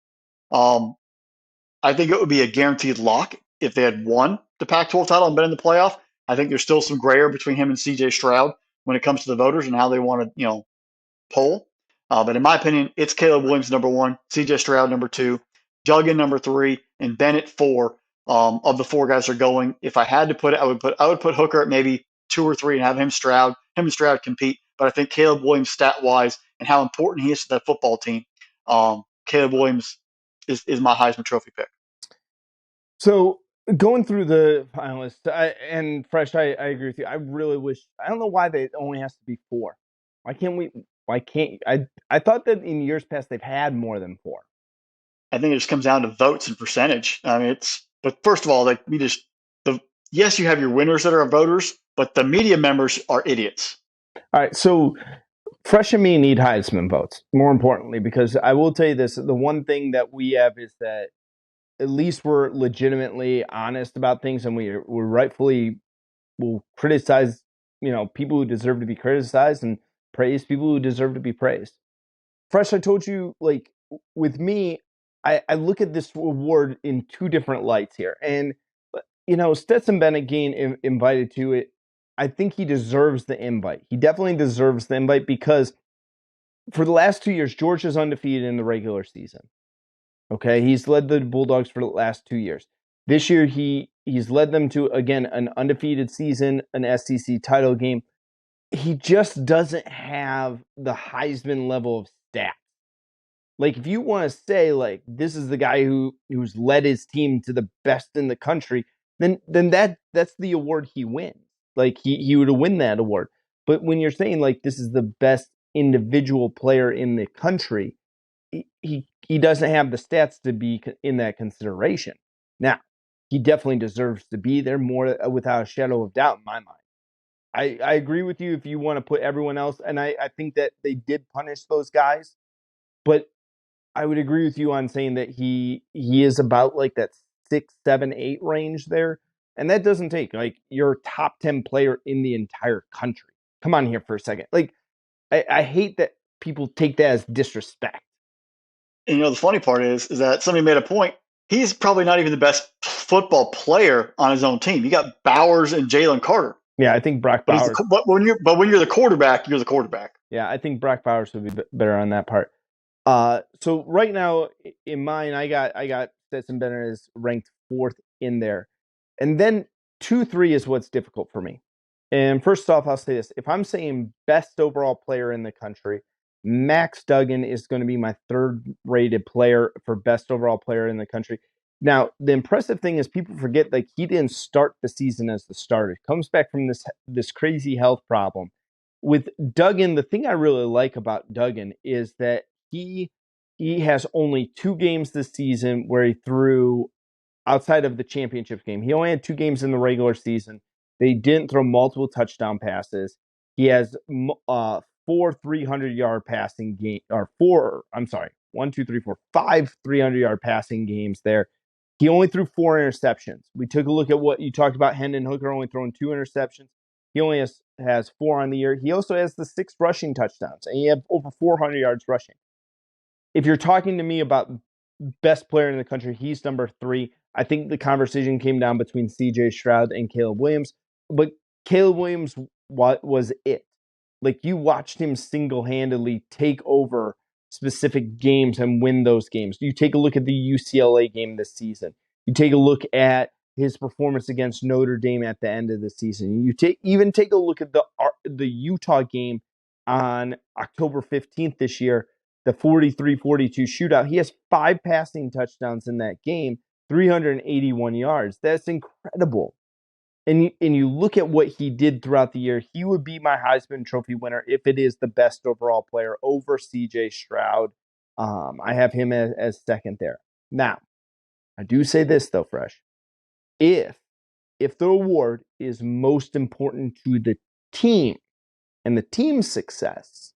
Speaker 2: I think it would be a guaranteed lock if they had won the Pac-12 title and been in the playoff. I think there's still some gray area between him and C.J. Stroud when it comes to the voters and how they want to, poll. But in my opinion, it's Caleb Williams number 1, C.J. Stroud number 2, Duggan number 3, and Bennett 4. Of the 4 guys are going. If I had to put it, I would put Hooker at maybe 2 or 3 and have him and Stroud compete. But I think Caleb Williams, stat wise, and how important he is to that football team, Caleb Williams is my Heisman Trophy pick.
Speaker 1: So going through the finalists, and Fresh, I agree with you. I really wish, I don't know why it only has to be 4. Why can't we? Why can't I thought that in years past they've had more than 4.
Speaker 2: I think it just comes down to votes and percentage. I mean, but first of all, like yes, you have your winners that are voters, but the media members are idiots.
Speaker 1: All right, so Fresh and me need Heisman votes, more importantly, because I will tell you this: the one thing that we have is that at least we're legitimately honest about things, and we rightfully will criticize, people who deserve to be criticized, and praise people who deserve to be praised. Fresh, I told you, like, with me, I look at this award in 2 different lights here. And, Stetson Bennett getting invited to it, I think he deserves the invite. He definitely deserves the invite because for the last 2 years, Georgia's undefeated in the regular season. Okay, he's led the Bulldogs for the last 2 years. This year, he's led them to, again, an undefeated season, an SEC title game. He just doesn't have the Heisman level of stats. Like, if you want to say, like, this is the guy who's led his team to the best in the country, then that's the award he wins. Like, he would win that award. But when you're saying, like, this is the best individual player in the country, he doesn't have the stats to be in that consideration. Now, he definitely deserves to be there more without a shadow of doubt in my mind. I agree with you if you want to put everyone else, and I think that they did punish those guys, but I would agree with you on saying that he is about like that 6, 7, 8 range there, and that doesn't take like your top 10 player in the entire country. Come on here for a second. Like I hate that people take that as disrespect.
Speaker 2: And the funny part is that somebody made a point. He's probably not even the best football player on his own team. You got Bowers and Jalen Carter.
Speaker 1: Yeah, I think Brock Bowers.
Speaker 2: But when you're the quarterback, you're the quarterback.
Speaker 1: Yeah, I think Brock Bowers would be better on that part. So right now in mine, I got Stetson Bennett is ranked 4th in there, and then 2, 3 is what's difficult for me. And first off, I'll say this: if I'm saying best overall player in the country, Max Duggan is going to be my 3rd-rated player for best overall player in the country. Now, the impressive thing is people forget like he didn't start the season as the starter. He comes back from this crazy health problem. With Duggan, the thing I really like about Duggan is that he has only 2 games this season where he threw outside of the championship game. He only had 2 games in the regular season. They didn't throw multiple touchdown passes. He has four 300-yard passing game, or four, I'm sorry, one, two, three, four, five 300-yard passing games there. He only threw 4 interceptions. We took a look at what you talked about, Hendon Hooker only throwing 2 interceptions. He only has 4 on the year. He also has the 6 rushing touchdowns, and he had over 400 yards rushing. If you're talking to me about best player in the country, he's number 3. I think the conversation came down between C.J. Stroud and Caleb Williams, but Caleb Williams was it. Like, you watched him single-handedly take over specific games and win those games. You take a look at the UCLA game this season. You take a look at his performance against Notre Dame at the end of the season. You even take a look at the Utah game on October 15th this year, the 43-42 shootout. He has 5 passing touchdowns in that game, 381 yards. That's incredible. And you look at what he did throughout the year, he would be my Heisman Trophy winner if it is the best overall player over C.J. Stroud. I have him as second there. Now, I do say this, though, Fresh. If the award is most important to the team and the team's success,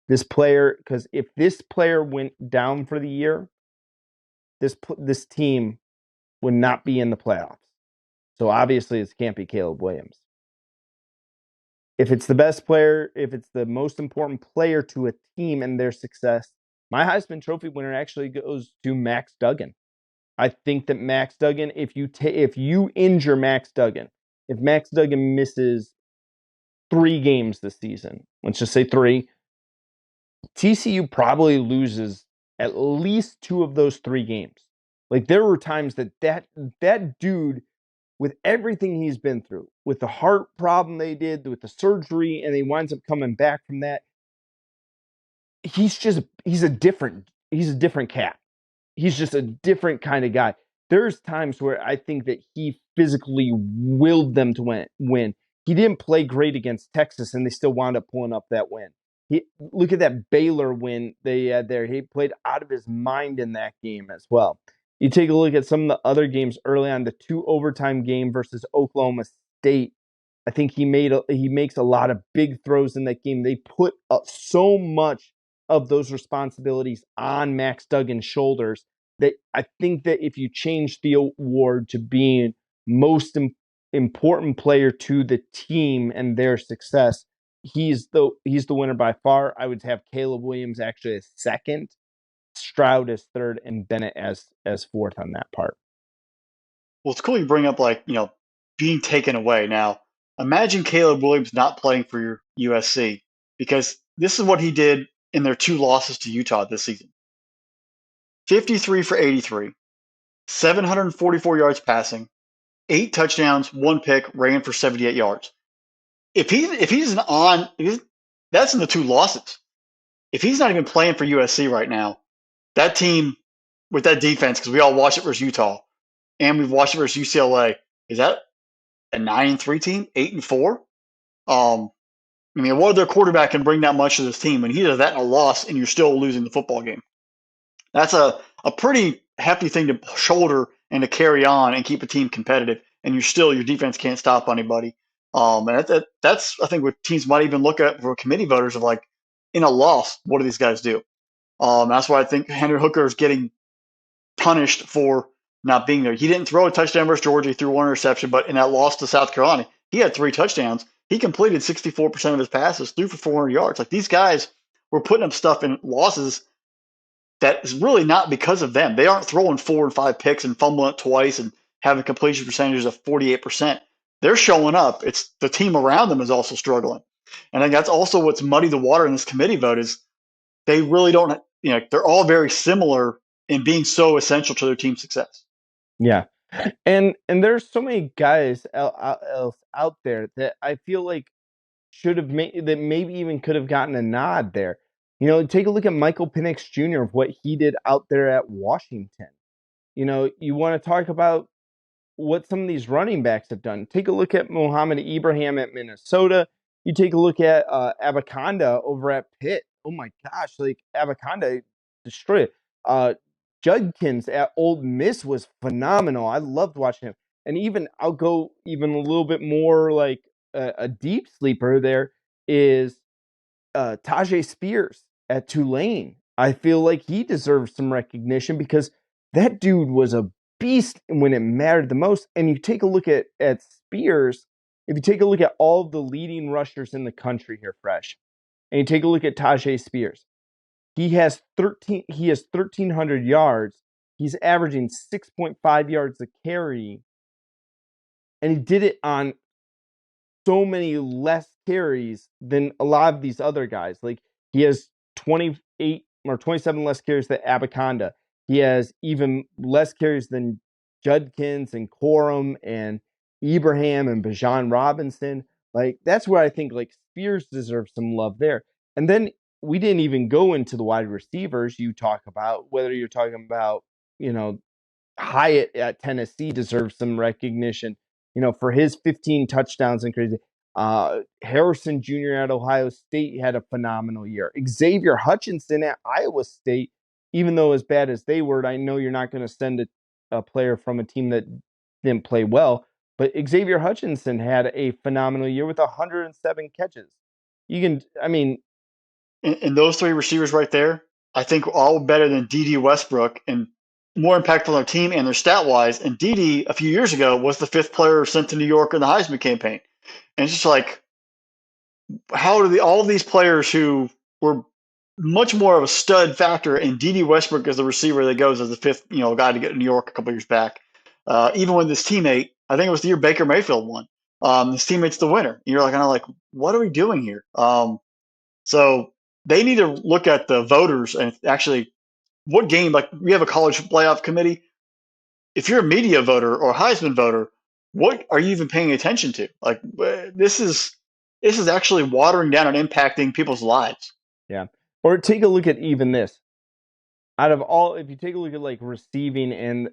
Speaker 1: this player, because if this player went down for the year, this team would not be in the playoffs. So obviously, it can't be Caleb Williams. If it's the best player, if it's the most important player to a team and their success, my Heisman Trophy winner actually goes to Max Duggan. I think that Max Duggan, if you injure Max Duggan, if Max Duggan misses 3 games this season, let's just say 3, TCU probably loses at least 2 of those 3 games. Like, there were times that dude, with everything he's been through, with the heart problem they did, with the surgery, and he winds up coming back from that, he's a different cat. He's just a different kind of guy. There's times where I think that he physically willed them to win. He didn't play great against Texas, and they still wound up pulling up that win. Look at that Baylor win they had there. He played out of his mind in that game as well. You take a look at some of the other games early on, the 2 overtime game versus Oklahoma State. I think he makes a lot of big throws in that game. They put up so much of those responsibilities on Max Duggan's shoulders that I think that if you change the award to being most important player to the team and their success, he's the winner by far. I would have Caleb Williams actually as second, Stroud as third, and Bennett as fourth on that part.
Speaker 2: Well, it's cool you bring up being taken away. Now, imagine Caleb Williams not playing for your USC, because this is what he did in their 2 losses to Utah this season. 53 for 83, 744 yards passing, 8 touchdowns, 1 pick, ran for 78 yards. If he's that's in the 2 losses. If he's not even playing for USC right now, that team with that defense, because we all watched it versus Utah, and we've watched it versus UCLA, is that a 9-3 team, 8-4? I mean, what other quarterback can bring that much to this team when he does that in a loss and you're still losing the football game? That's a pretty hefty thing to shoulder and to carry on and keep a team competitive, and your defense can't stop anybody. And that's I think what teams might even look at for committee voters of, like, in a loss, what do these guys do? That's why I think Hendon Hooker is getting punished for not being there. He didn't throw a touchdown versus Georgia. He threw 1 interception, but in that loss to South Carolina, he had 3 touchdowns. He completed 64% of his passes, threw for 400 yards. Like, these guys were putting up stuff in losses that is really not because of them. They aren't throwing 4 and 5 picks and fumbling it twice and having completion percentages of 48%. They're showing up. It's the team around them is also struggling. And I think that's also what's muddied the water in this committee vote is they really don't, they're all very similar in being so essential to their team's success.
Speaker 1: Yeah. And there's so many guys else out there that I feel like should have made, that maybe even could have gotten a nod there. Take a look at Michael Penix Jr., of what he did out there at Washington. You want to talk about what some of these running backs have done. Take a look at Mohamed Ibrahim at Minnesota. You take a look at Abaconda over at Pitt. Oh my gosh, like, Abaconda destroyed it. Judkins at Ole Miss was phenomenal. I loved watching him. And even I'll go even a little bit more like a deep sleeper there is Tajay Spears at Tulane. I feel like he deserves some recognition because that dude was a beast when it mattered the most. And you take a look at Spears, if you take a look at all the leading rushers in the country here, Fresh, and you take a look at Tajay Spears, he has 1,300 yards. He's averaging 6.5 yards a carry, and he did it on so many less carries than a lot of these other guys. Like he has 28 or 27 less carries than Abaconda. He has even less carries than Judkins and Corum and Ibrahim and Bijan Robinson. Like that's where I think like Spears deserves some love there. And then we didn't even go into the wide receivers you talk about, whether you're talking about, you know, Hyatt at Tennessee deserves some recognition, for his 15 touchdowns and crazy. Harrison Jr. at Ohio State had a phenomenal year. Xavier Hutchinson at Iowa State, even though as bad as they were, I know you're not going to send a player from a team that didn't play well, but Xavier Hutchinson had a phenomenal year with 107 catches.
Speaker 2: And those three receivers right there, I think all better than D.D. Westbrook and more impactful on their team and their stat wise. And D.D. a few years ago was the fifth player sent to New York in the Heisman campaign. And it's just like, how do all of these players who were much more of a stud factor, and D.D. Westbrook is the receiver that goes as the fifth, guy to get to New York a couple years back. Even with this teammate, I think it was the year Baker Mayfield won. His teammate's the winner. And you're like, kind of like, what are we doing here? So they need to look at the voters and actually what game, like we have a college playoff committee. If you're a media voter or a Heisman voter, what are you even paying attention to? Like this is actually watering down and impacting people's lives.
Speaker 1: Yeah. Or take a look at even this. Out of all, if you take a look at like receiving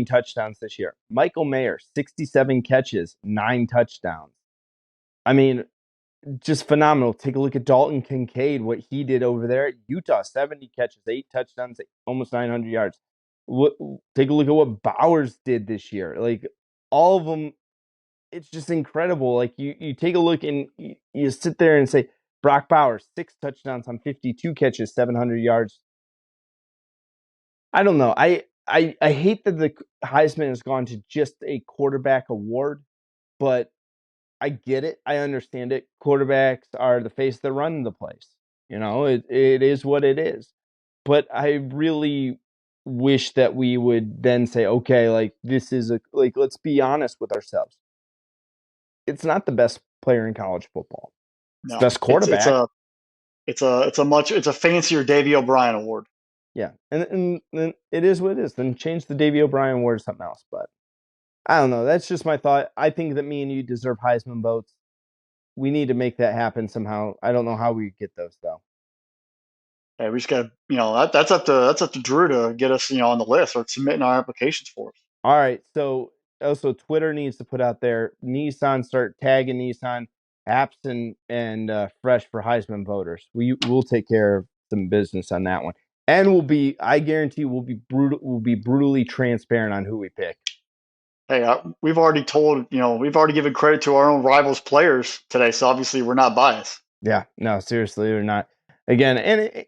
Speaker 1: touchdowns this year, Michael Mayer, 67 catches, 9 touchdowns. I mean, just phenomenal. Take a look at Dalton Kincaid, what he did over there at Utah, 70 catches, 8 touchdowns, almost 900 yards. Take a look at what Bowers did this year. Like all of them, it's just incredible. Like you take a look and you sit there and say, Brock Bowers, 6 touchdowns on 52 catches, 700 yards. I don't know. I hate that the Heisman has gone to just a quarterback award, but I get it. I understand it. Quarterbacks are the face that run the place. It is what it is. But I really wish that we would then say, okay, like this is let's be honest with ourselves. It's not the best player in college football. It's the
Speaker 2: No,
Speaker 1: best quarterback.
Speaker 2: it's a fancier Davy O'Brien award.
Speaker 1: Yeah. And it is what it is. Then change the Davy O'Brien award to something else. But I don't know. That's just my thought. I think that me and you deserve Heisman votes. We need to make that happen somehow. I don't know how we get those though.
Speaker 2: Hey, we just got that's up to Drew to get us on the list or submitting our applications for us.
Speaker 1: All right. So also Twitter needs to put out there Nissan, start tagging Nissan apps and Fresh for Heisman voters. We'll take care of some business on that one. And I guarantee we'll be brutally transparent on who we pick.
Speaker 2: Hey, we've already given credit to our own rivals players today, so obviously we're not biased.
Speaker 1: Yeah, no, seriously, or not. Again, and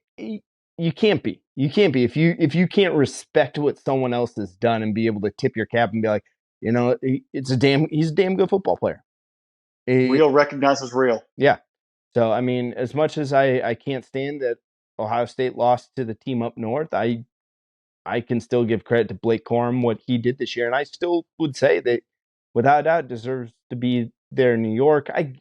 Speaker 1: you can't be. You can't be if you can't respect what someone else has done and be able to tip your cap and be like, he's a damn good football player.
Speaker 2: Real recognizes real.
Speaker 1: Yeah. So I mean, as much as I can't stand that Ohio State lost to the team up north, I can still give credit to Blake Corum what he did this year, and I still would say that without a doubt deserves to be there in New York. I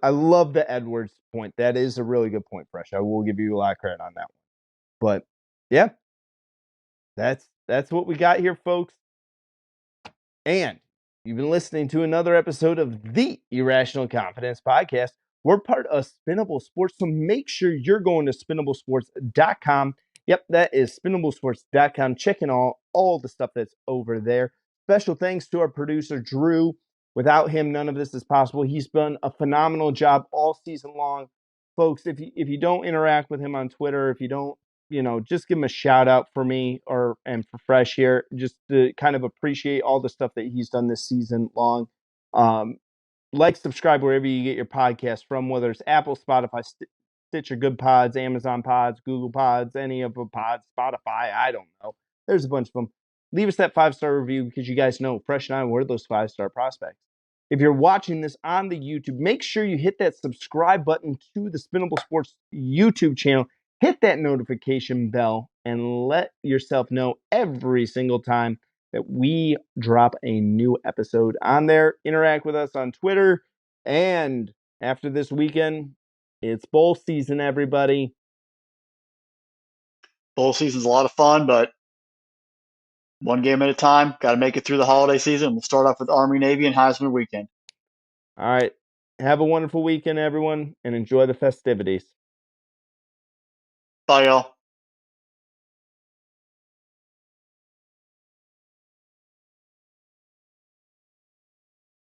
Speaker 1: love the Edwards point. That is a really good point, Fresh. I will give you a lot of credit on that one. But yeah, that's what we got here, folks. And you've been listening to another episode of the Irrational Confidence Podcast. We're part of Spinnable Sports, so make sure you're going to spinnablesports.com. Yep, that is spinnablesports.com. Checking all the stuff that's over there. Special thanks to our producer, Drew. Without him, none of this is possible. He's done a phenomenal job all season long. Folks, if you don't interact with him on Twitter, if you don't, just give him a shout out for me and for Fresh here, just to kind of appreciate all the stuff that he's done this season long. Like, subscribe wherever you get your podcast from, whether it's Apple, Spotify, Stitcher, Good Pods, Amazon Pods, Google Pods, any of the pods, Spotify. I don't know. There's a bunch of them. Leave us that 5-star review because you guys know Fresh and I were those 5-star prospects. If you're watching this on the YouTube, make sure you hit that subscribe button to the Spinnable Sports YouTube channel. Hit that notification bell and let yourself know every single time that we drop a new episode on there. Interact with us on Twitter. And after this weekend, it's bowl season, everybody.
Speaker 2: Bowl season's a lot of fun, but one game at a time. Got to make it through the holiday season. We'll start off with Army, Navy, and Heisman weekend.
Speaker 1: All right. Have a wonderful weekend, everyone, and enjoy the festivities.
Speaker 2: Bye, y'all.